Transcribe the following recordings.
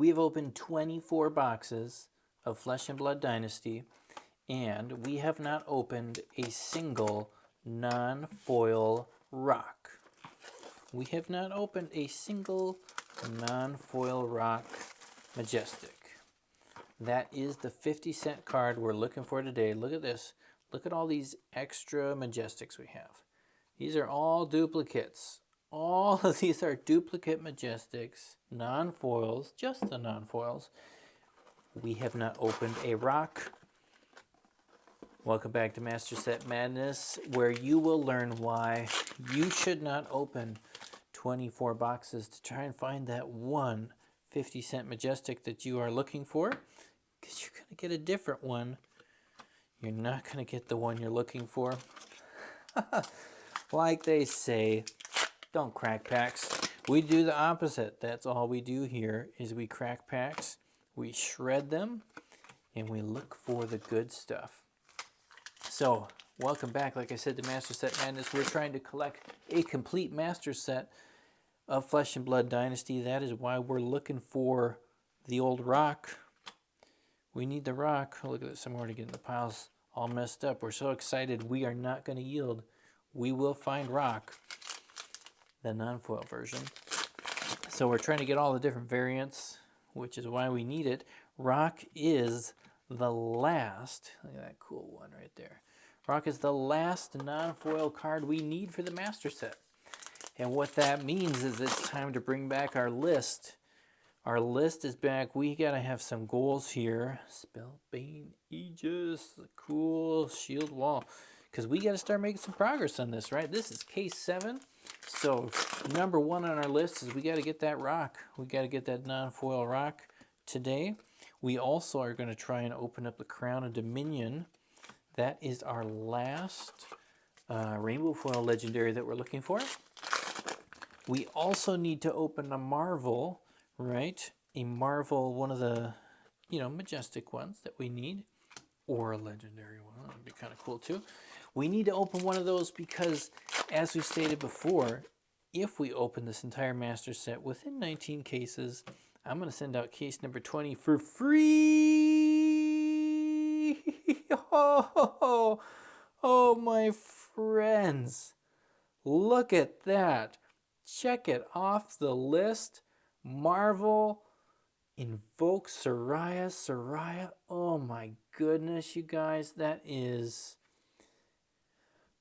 We have opened 24 boxes of Flesh and Blood Dynasty, and we have not opened a single non-foil rock. We have not opened a single non-foil rock Majestic. That is the 50-cent card we're looking for today. Look at this. Look at all these extra Majestics we have. These are all duplicates. All of these are duplicate Majestics, non-foils, just the non-foils. We have not opened a rock. Welcome back to Master Set Madness, where you will learn why you should not open 24 boxes to try and find that one 50-cent Majestic that you are looking for, because you're going to get a different one. You're not going to get the one you're looking for. Like they say, don't crack packs. We do the opposite. That's all we do here is we crack packs, we shred them, and we look for the good stuff. So, welcome back, like I said, to Master Set Madness. We're trying to collect a complete master set of Flesh and Blood Dynasty. That is why we're looking for the old rock. We need the rock. Look at this. I'm already getting the piles all messed up. We're so excited. We are not going to yield. We will find rock, the non-foil version. So we're trying to get all the different variants, which is why we need it. Rock is the last. Look at that cool one right there. Rock is the last non-foil card we need for the master set. And what that means is it's time to bring back our list. Our list is back. We got to have some goals here. Spellbane Aegis, cool shield wall. Because we got to start making some progress on this, right? This is case 7. So number 1 on our list is we got to get that rock. We got to get that non-foil rock today. We also are going to try and open up the Crown of Dominion. That is our last rainbow foil legendary that we're looking for. We also need to open a Marvel, right? A Marvel, one of the, Majestic ones that we need. Or a legendary one. That would be kind of cool too. We need to open one of those because, as we stated before, if we open this entire master set within 19 cases, I'm going to send out case number 20 for free. Oh, my friends. Look at that. Check it off the list. Marvel, Invoke Soraya. Oh my goodness, you guys. That is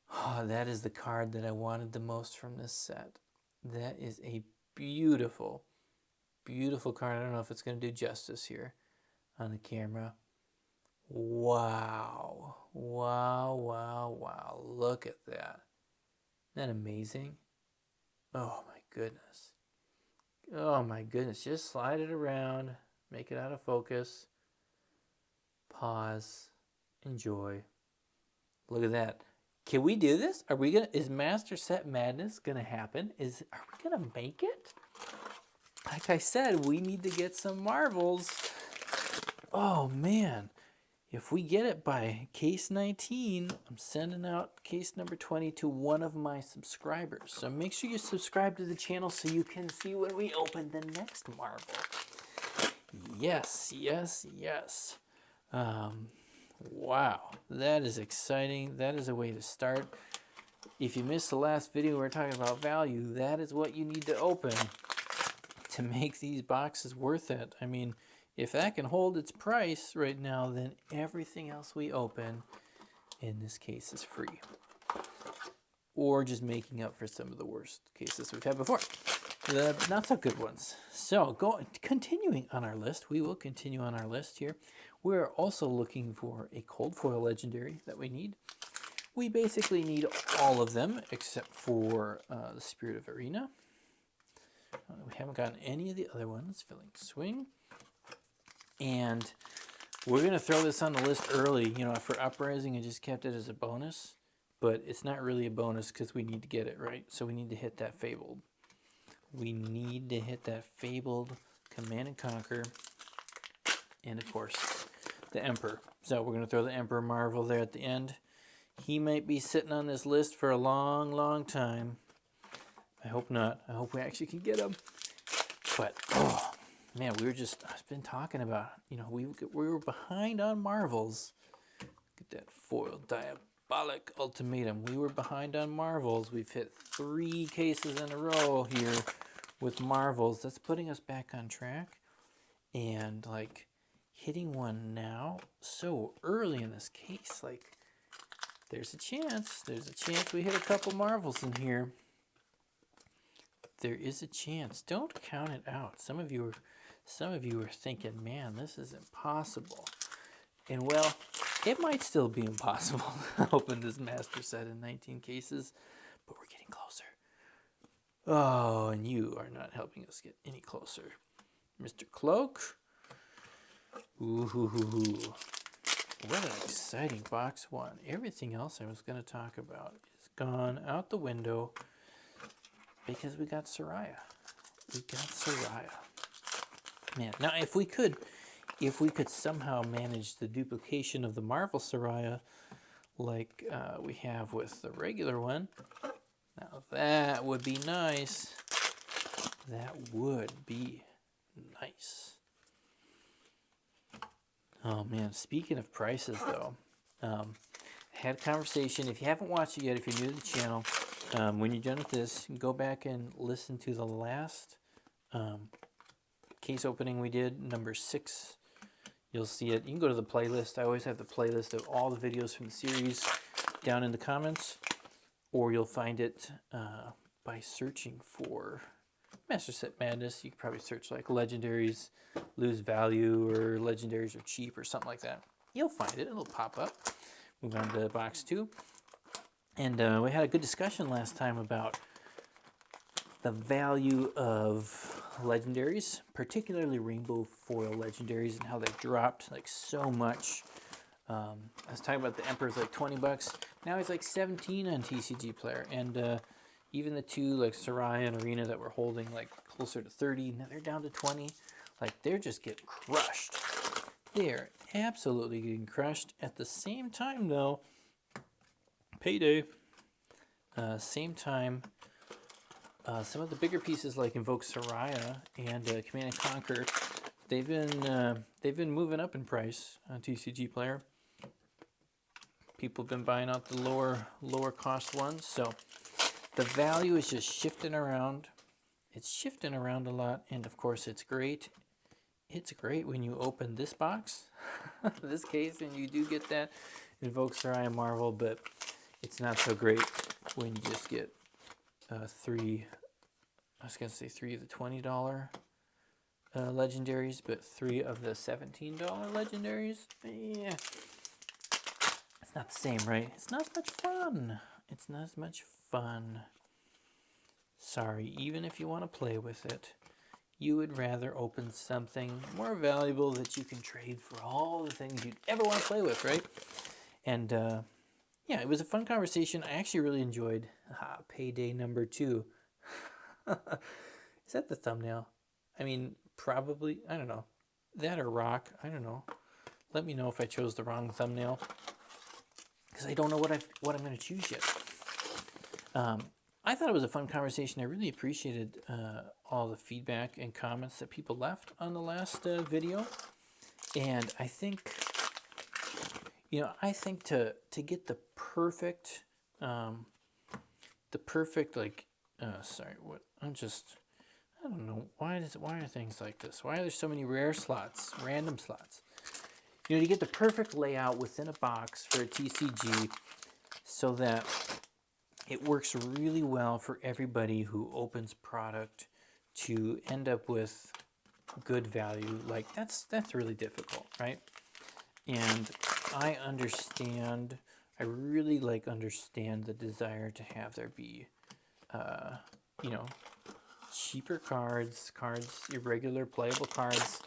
the card that I wanted the most from this set. That is a beautiful, beautiful card. I don't know if it's going to do justice here on the camera. Wow. Look at that. Isn't that amazing? Oh my goodness. Oh my goodness. Just slide it around. Make it out of focus. Pause. Enjoy. Look at that. Can we do this? Is Master Set Madness gonna happen? Are we gonna make it? Like I said, we need to get some marbles. Oh man. If we get it by case 19, I'm sending out case number 20 to one of my subscribers. So make sure you subscribe to the channel so you can see when we open the next marble. Yes. Wow, that is exciting. That is a way to start. If you missed the last video we were talking about value, that is what you need to open to make these boxes worth it. I mean, if that can hold its price right now, then everything else we open in this case is free. Or just making up for some of the worst cases we've had before. The not so good ones. So continuing on our list, we will continue on our list here. We're also looking for a cold foil legendary that we need. We basically need all of them except for the Spirit of Arena. We haven't gotten any of the other ones. Filling Swing. And we're going to throw this on the list early. For Uprising, I just kept it as a bonus. But it's not really a bonus because we need to get it, right? So we need to hit that Fabled. We need to hit that Fabled Command and Conquer. And, of course, the Emperor. So we're going to throw the Emperor Marvel there at the end. He might be sitting on this list for a long, long time. I hope not. I hope we actually can get him. But, man, I've been talking about, we were behind on Marvels. Get that foil diabolic ultimatum. We were behind on Marvels. We've hit 3 cases in a row here with Marvels. That's putting us back on track. And like hitting one now so early in this case, like there's a chance we hit a couple Marvels in here. There is a chance. Don't count it out. Some of you are thinking, man, this is impossible. And well, it might still be impossible to open this master set in 19 cases, but we're getting closer. Oh, and you are not helping us get any closer. Mr. Cloak. Ooh, hoo, hoo, hoo. What an exciting box 1. Everything else I was going to talk about is gone out the window because we got Soraya. Man, now if we could somehow manage the duplication of the Marvel Soraya like we have with the regular one, now that would be nice. That would be nice. Oh man, speaking of prices though, I had a conversation. If you haven't watched it yet, if you're new to the channel, when you're done with this, go back and listen to the last case opening we did, number 6. You'll see it. You can go to the playlist. I always have the playlist of all the videos from the series down in the comments, or you'll find it by searching for Master Set Madness. You can probably search like legendaries lose value or legendaries are cheap or something like that. You'll find it. It'll pop up. Move on to box 2. And we had a good discussion last time about the value of legendaries, particularly rainbow foil legendaries, and how they dropped like so much. I was talking about the Emperor's like $20. Now he's like 17 on TCG Player, and even the 2 like Soraya and Arena that we're holding like closer to 30. Now they're down to 20. Like they're just getting crushed. They're absolutely getting crushed. At the same time though, payday. Same time, some of the bigger pieces like Invoke Soraya and Command and Conquer, they've been moving up in price on TCG Player. People have been buying out the lower cost ones, so the value is just shifting around. It's shifting around a lot, and of course it's great. It's great when you open this box, this case, and you do get that Invoke Soraya Marvel, but it's not so great when you just get 3, I was going to say 3 of the $20 legendaries, but 3 of the $17 legendaries. Yeah, it's not the same, right? It's not as much fun. It's not as much fun. Sorry, even if you want to play with it, you would rather open something more valuable that you can trade for all the things you'd ever want to play with, right? And yeah, it was a fun conversation. I actually really enjoyed payday number 2. Is that the thumbnail? I mean, probably, I don't know. That or rock, I don't know. Let me know if I chose the wrong thumbnail, because I don't know what I'm going to choose yet. I thought it was a fun conversation. I really appreciated all the feedback and comments that people left on the last video. And I think, to get the perfect, like, sorry, what, I don't know, why are things like this? Why are there so many rare slots, random slots? To get the perfect layout within a box for a TCG so that it works really well for everybody who opens product to end up with good value. Like that's really difficult, right? And I really understand the desire to have there be, cheaper cards, irregular playable cards.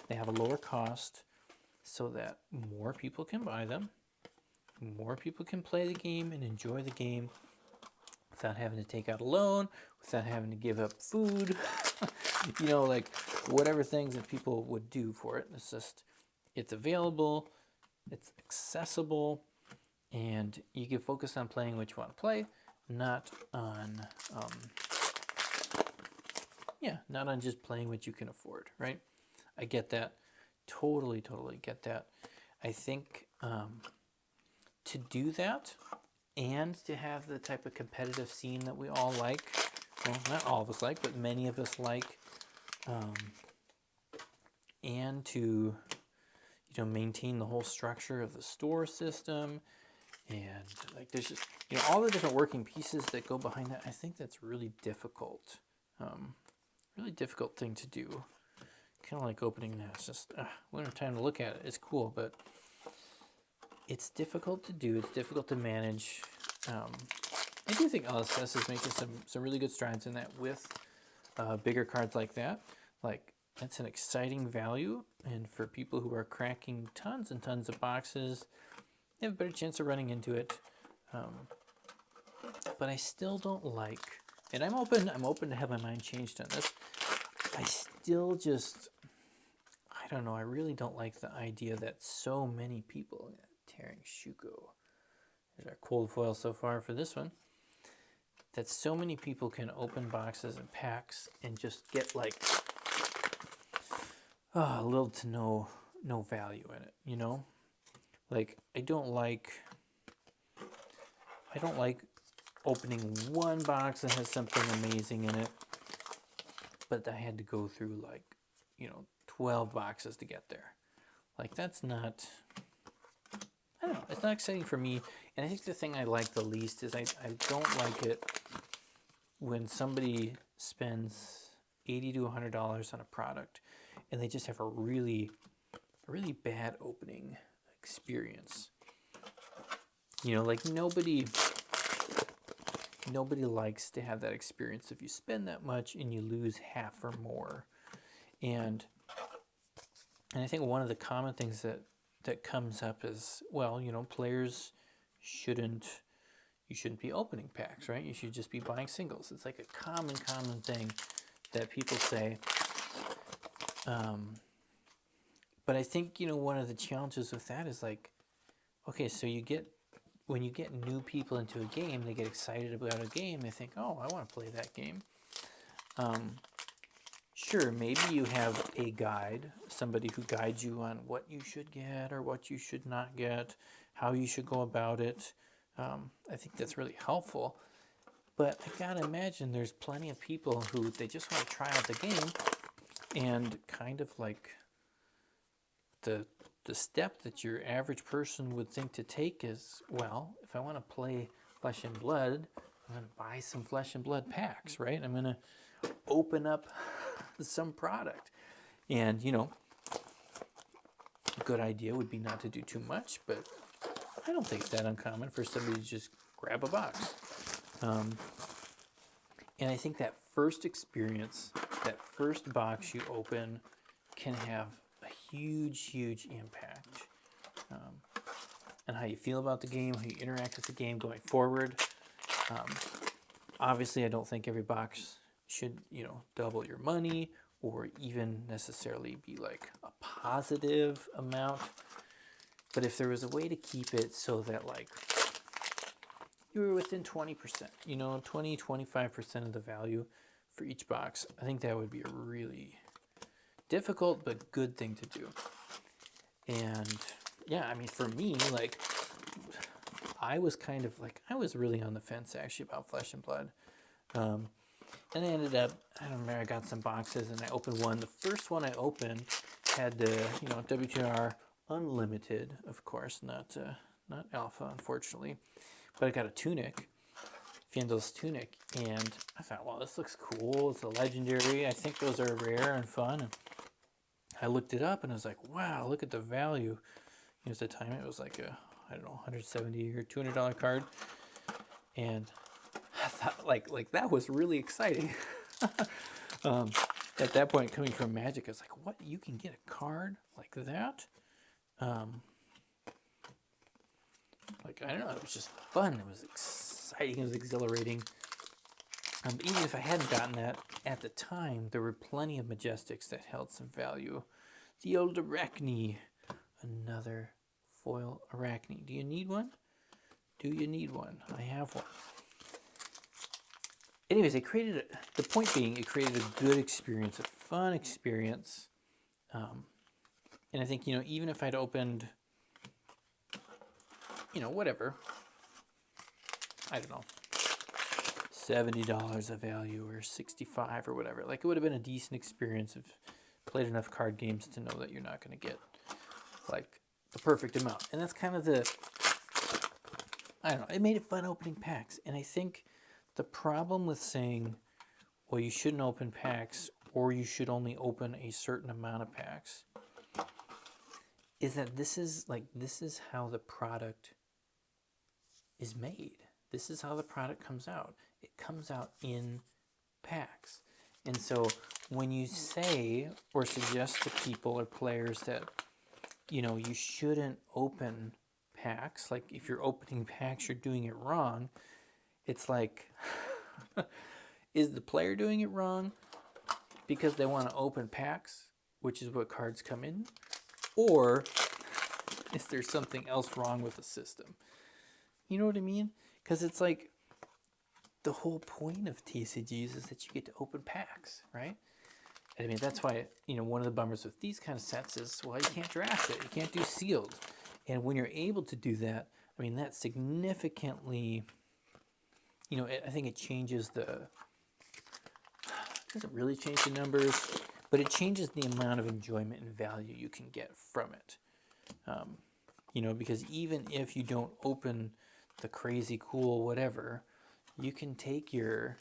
They have a lower cost so that more people can buy them. More people can play the game and enjoy the game without having to take out a loan, without having to give up food, like whatever things that people would do for it. It's available, it's accessible, and you can focus on playing what you want to play, not on Yeah, not on just playing what you can afford, right? I get that. Totally get that. I think to do that and to have the type of competitive scene that we all like, well, not all of us like, but many of us like, and to maintain the whole structure of the store system, and like there's just all the different working pieces that go behind that. I think that's really difficult, really difficult thing to do. Kind of like opening that. It's just we don't have time to look at it. It's cool, but it's difficult to do. It's difficult to manage. I do think LSS is making some really good strides in that with bigger cards like that. Like, that's an exciting value, and for people who are cracking tons and tons of boxes, they have a better chance of running into it. But I still don't like, and I'm open to have my mind changed on this. I still just, I don't know, I really don't like the idea that so many people, tearing Shuko, there's our cold foil so far for this one, that so many people can open boxes and packs and just get like little to no value in it, Like, I don't like opening one box that has something amazing in it, but I had to go through 12 boxes to get there. Like, that's not, I don't know, it's not exciting for me. And I think the thing I like the least is I don't like it when somebody spends $80 to $100 on a product and they just have a really bad opening experience. Like nobody likes to have that experience if you spend that much and you lose half or more. And I think one of the common things that comes up is, well, players shouldn't be opening packs, right? You should just be buying singles. It's like a common thing that people say. But I think, one of the challenges with that is like, okay, so when you get new people into a game, they get excited about a game. They think, oh, I want to play that game. Sure, maybe you have a guide, somebody who guides you on what you should get or what you should not get, how you should go about it. I think that's really helpful. But I gotta imagine there's plenty of people who they just want to try out the game, and kind of like the step that your average person would think to take is, well, if I want to play Flesh and Blood, I'm going to buy some Flesh and Blood packs, right? I'm going to open up some product. And, a good idea would be not to do too much, but I don't think it's that uncommon for somebody to just grab a box. And I think that first experience, that first box you open, can have a huge impact on how you feel about the game, how you interact with the game going forward. Obviously, I don't think every box should, double your money or even necessarily be like a positive amount. But if there was a way to keep it so that like you were within 20%, 20-25% of the value for each box, I think that would be a really difficult but good thing to do. And yeah, I mean, for me, like, I was really on the fence actually about Flesh and Blood. And I ended up, I don't remember, I got some boxes and I opened one. The first one I opened had the, WTR Unlimited, of course, not Alpha, unfortunately. But I got a Tunic, Fyendal's Tunic, and I thought, well, this looks cool. It's a legendary. I think those are rare and fun. And I looked it up and I was like, wow, look at the value. At the time, it was like a, I don't know, $170 or $200 card. And I thought, like that was really exciting. At that point, coming from Magic, I was like, what? You can get a card like that? Like, I don't know, it was just fun. It was exciting. It was exhilarating. Even if I hadn't gotten that at the time, there were plenty of Majestics that held some value. The old Arachne, another foil Arachne. Do you need one? Do you need one? I have one. anyways, the point being, it created a good experience, a fun experience. And I think, you know, even if I'd opened, you know, whatever, I don't know, $70 of value or 65 or whatever, like it would have been a decent experience if played enough card games to know that you're not going to get like the perfect amount. And that's kind of I don't know, it made it fun opening packs. And I think the problem with saying, well, you shouldn't open packs or you should only open a certain amount of packs is that this is how the product is made. This is how the product comes out. It comes out in packs. And so when you say or suggest to people or players that, you know, you shouldn't open packs, like if you're opening packs, you're doing it wrong, it's like, is the player doing it wrong because they want to open packs, which is what cards come in? Or is there something else wrong with the system? You know what I mean? Because it's like the whole point of TCGs is that you get to open packs, right? I mean, that's why, you know, one of the bummers with these kind of sets is, well, you can't draft it. You can't do sealed. And when you're able to do that, I mean, that significantly, you know, I think it changes it doesn't really change the numbers, but it changes the amount of enjoyment and value you can get from it. You know, because even if you don't open the crazy cool whatever, you can take your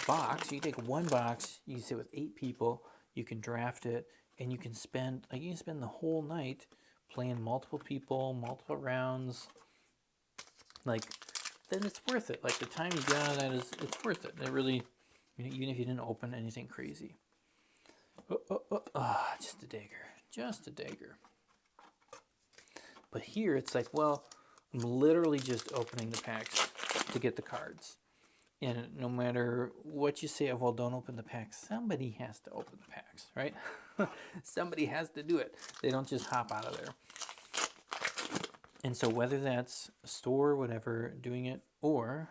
box. You can take one box. You can sit with 8 people. You can draft it, and you can spend the whole night playing multiple people, multiple rounds. Like, then it's worth it. Like the time you get out of that it's worth it. It really, you know, even if you didn't open anything crazy. Just a dagger. Just a dagger. But here it's like, well, I'm literally just opening the packs to get the cards. And no matter what you say, well, don't open the packs, somebody has to open the packs, right? Somebody has to do it. They don't just hop out of there. And so whether that's a store or whatever doing it, or,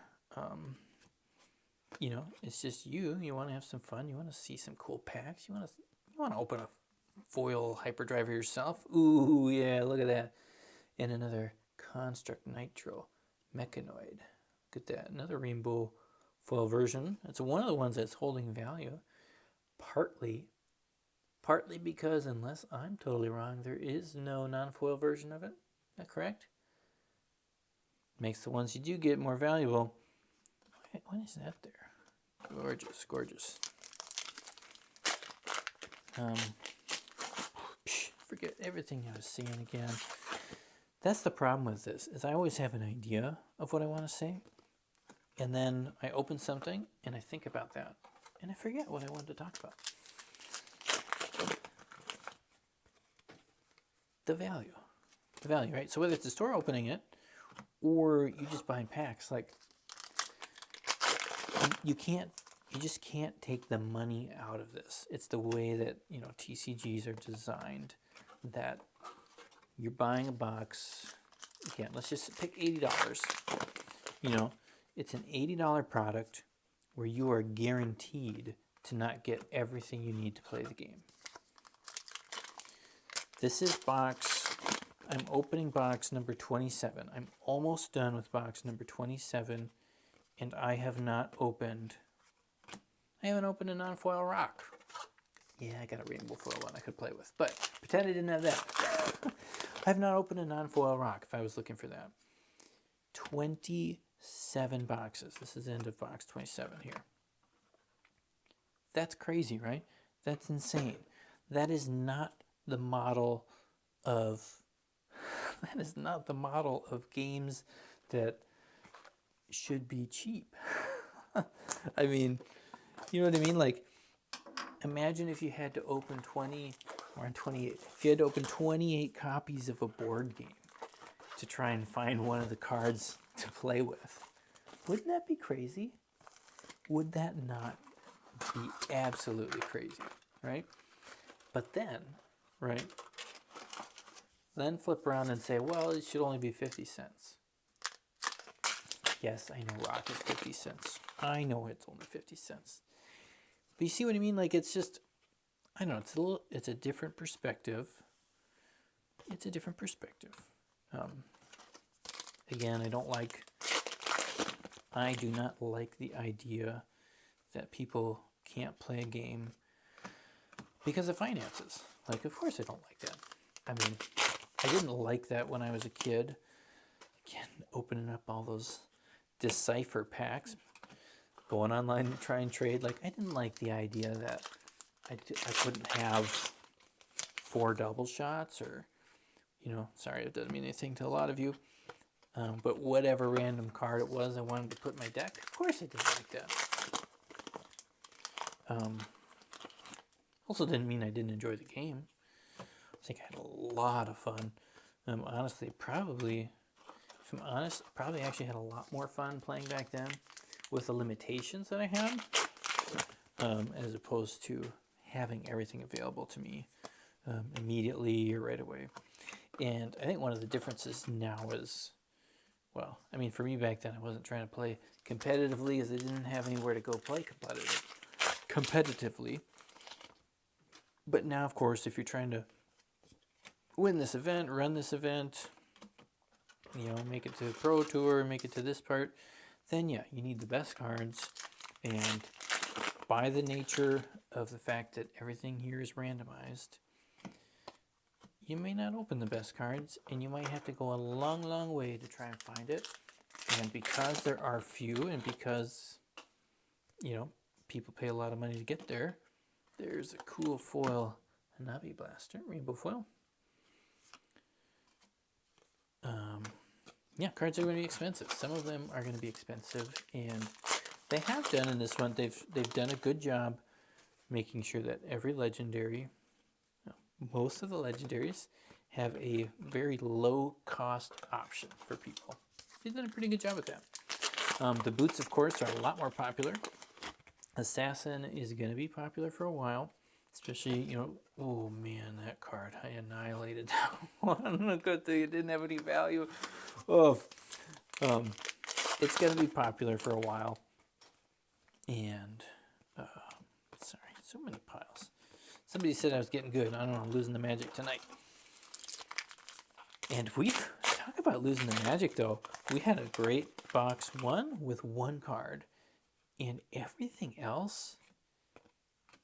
you know, it's just you want to have some fun. You want to see some cool packs. You want to open a foil hyperdriver yourself. Ooh, yeah, look at that. And another Construct Nitro Mechanoid. Look at that. Another rainbow foil version. It's one of the ones that's holding value. Partly because, unless I'm totally wrong, there is no non-foil version of it. Is that correct? Makes the ones you do get more valuable. What is that there? Gorgeous, gorgeous. Forget everything I was saying again. That's the problem with this, is I always have an idea of what I want to say, and then I open something, and I think about that, and I forget what I wanted to talk about. The value, right? So whether it's the store opening it, or you just buying packs, like, you just can't take the money out of this. It's the way that, you know, TCGs are designed, that you're buying a box. Again, let's just pick $80. You know, it's an $80 product where you are guaranteed to not get everything you need to play the game. This is I'm opening box number 27. I'm almost done with box number 27, and I haven't opened a non-foil rock. Yeah, I got a rainbow foil one I could play with, but pretend I didn't have that. I have not opened a non-foil rock if I was looking for that. 27 boxes. This is the end of box 27 here. That's crazy, right? That's insane. That is not the model of games that should be cheap. I mean, you know what I mean? Like, imagine if you had to open 28. If you had to open 28 copies of a board game to try and find one of the cards to play with. Wouldn't that be crazy? Would that not be absolutely crazy, right? But then, right, then flip around and say, well, it should only be 50 cents. Yes, I know rock is 50 cents. I know it's only 50 cents. But you see what I mean? Like, it's just, I don't know, it's a different perspective. It's a different perspective. Again, I do not like the idea that people can't play a game because of finances. Like, of course I don't like that. I mean, I didn't like that when I was a kid. Again, opening up all those Decipher packs, going online to try and trade. Like, I didn't like the idea that I couldn't have 4 double shots, or, you know, sorry, it doesn't mean anything to a lot of you. But whatever random card it was I wanted to put in my deck, of course I didn't like that. Also didn't mean I didn't enjoy the game. I think I had a lot of fun. Honestly, probably, if I'm honest, probably actually had a lot more fun playing back then with the limitations that I had, as opposed to having everything available to me immediately or right away. And I think one of the differences now is, well, I mean, for me back then, I wasn't trying to play competitively as I didn't have anywhere to go play competitively. But now, of course, if you're trying to win this event, run this event, you know, make it to the Pro Tour, make it to this part, then yeah, you need the best cards. And by the nature of the fact that everything here is randomized, you may not open the best cards, and you might have to go a long, long way to try and find it. And because there are few, and because, you know, people pay a lot of money to get there, there's a cool foil Hanabi Blaster, rainbow foil. Yeah, cards are going to be expensive. Some of them are going to be expensive, and they have done in this one, they've done a good job making sure that every legendary, most of the legendaries, have a very low cost option for people. They've done a pretty good job with that. The boots, of course, are a lot more popular. Assassin is going to be popular for a while, especially, you know, oh man, that card, I annihilated that one. Good thing it didn't have any value. Oh, it's going to be popular for a while. And, sorry, so many piles. Somebody said I was getting good. I don't know, I'm losing the magic tonight. And talk about losing the magic, though. We had a great box 1 with 1 card. And everything else,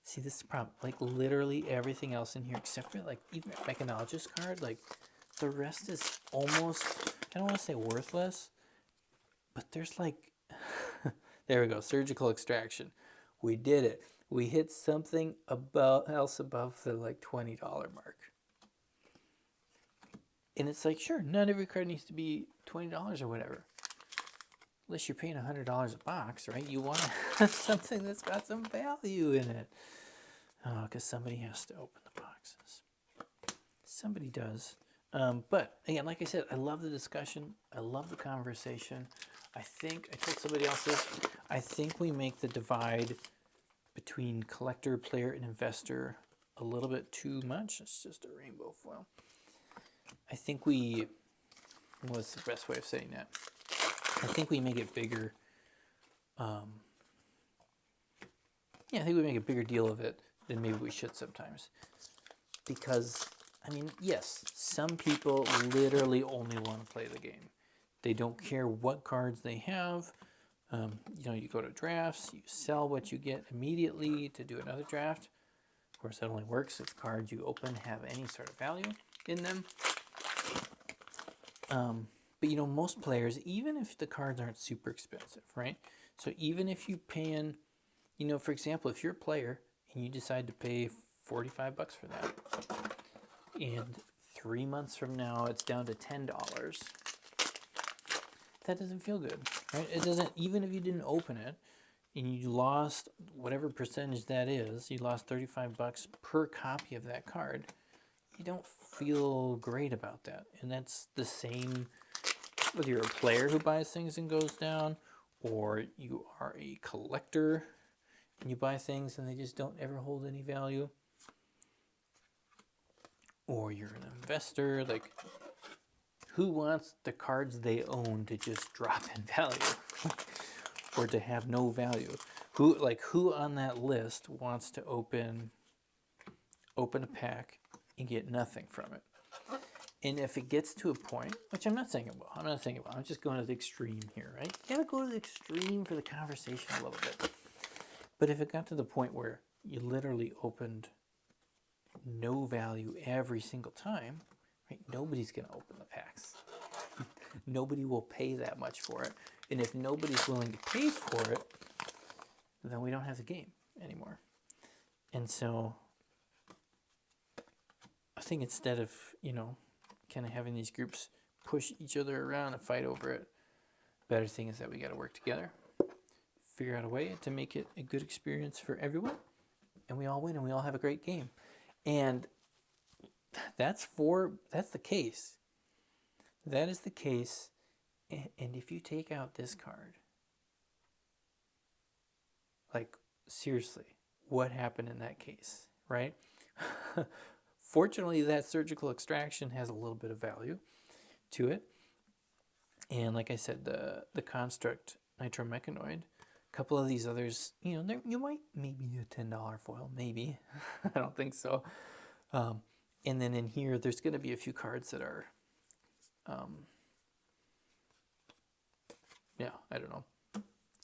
see, this is the problem. Like, literally everything else in here, except for, like, even a Mechanologist card, like, the rest is almost, I don't want to say worthless, but there's, like, there we go, surgical extraction. We did it. We hit something else above the, like, $20 mark. And it's like, sure, not every card needs to be $20 or whatever. Unless you're paying $100 a box, right? You want to have something that's got some value in it. Oh, because somebody has to open the boxes. Somebody does. But, again, like I said, I love the discussion. I love the conversation. I told somebody else this, I think we make the divide between collector, player, and investor a little bit too much. It's just a rainbow foil. I think what's the best way of saying that? I think we make it bigger. I think we make a bigger deal of it than maybe we should sometimes. Because, I mean, yes, some people literally only want to play the game. They don't care what cards they have. You know, you go to drafts, you sell what you get immediately to do another draft. Of course, that only works if cards you open have any sort of value in them. But, you know, most players, even if the cards aren't super expensive, right? So even if you paying, you know, for example, if you're a player and you decide to pay $45 for that, and 3 months from now it's down to $10, that doesn't feel good, right? It doesn't, even if you didn't open it and you lost whatever percentage that is, you lost $35 per copy of that card, you don't feel great about that. And that's the same whether you're a player who buys things and goes down, or you are a collector and you buy things and they just don't ever hold any value, or you're an investor. Like, who wants the cards they own to just drop in value? or to have no value. Who on that list wants to open a pack and get nothing from it? And if it gets to a point, which I'm not saying it will, I'm just going to the extreme here, right? You gotta go to the extreme for the conversation a little bit. But if it got to the point where you literally opened no value every single time, right? Nobody's gonna open the packs. Nobody will pay that much for it. And if nobody's willing to pay for it, then we don't have the game anymore. And so I think instead of, kind of having these groups push each other around and fight over it, better thing is that we got to work together, figure out a way to make it a good experience for everyone, and we all win and we all have a great game. And that's the case. That is the case. And if you take out this card, like, seriously, what happened in that case, right? Fortunately, that surgical extraction has a little bit of value to it. And like I said, the construct nitromechanoid, a couple of these others, you might maybe a $10 foil, maybe. I don't think so. And then in here, there's going to be a few cards that are, I don't know,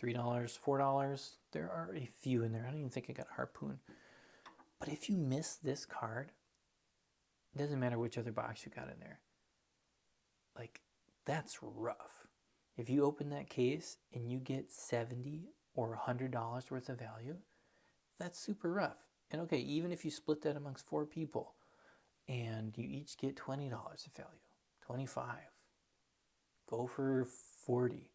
$3, $4. There are a few in there. I don't even think I got a harpoon. But if you miss this card, it doesn't matter which other box you got in there. Like, that's rough. If you open that case and you get $70 or $100 worth of value, that's super rough. And okay, even if you split that amongst 4 people and you each get $20 of value, 25, go for 40.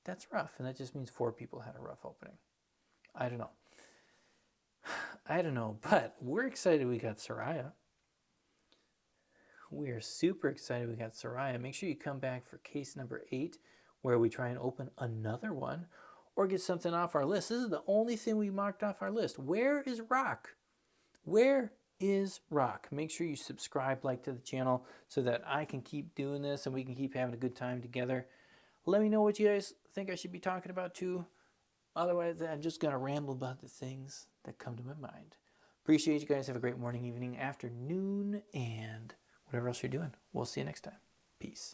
That's rough, and that just means 4 people had a rough opening. I don't know, but we're excited we got Soraya. We are super excited we got Soraya. Make sure you come back for case number 8, where we try and open another one or get something off our list. This is the only thing we marked off our list. Where is Rock? Where is Rock? Make sure you subscribe, like to the channel, so that I can keep doing this and we can keep having a good time together. Let me know what you guys think I should be talking about too. Otherwise, I'm just going to ramble about the things that come to my mind. Appreciate you guys. Have a great morning, evening, afternoon, and whatever else you're doing. We'll see you next time. Peace.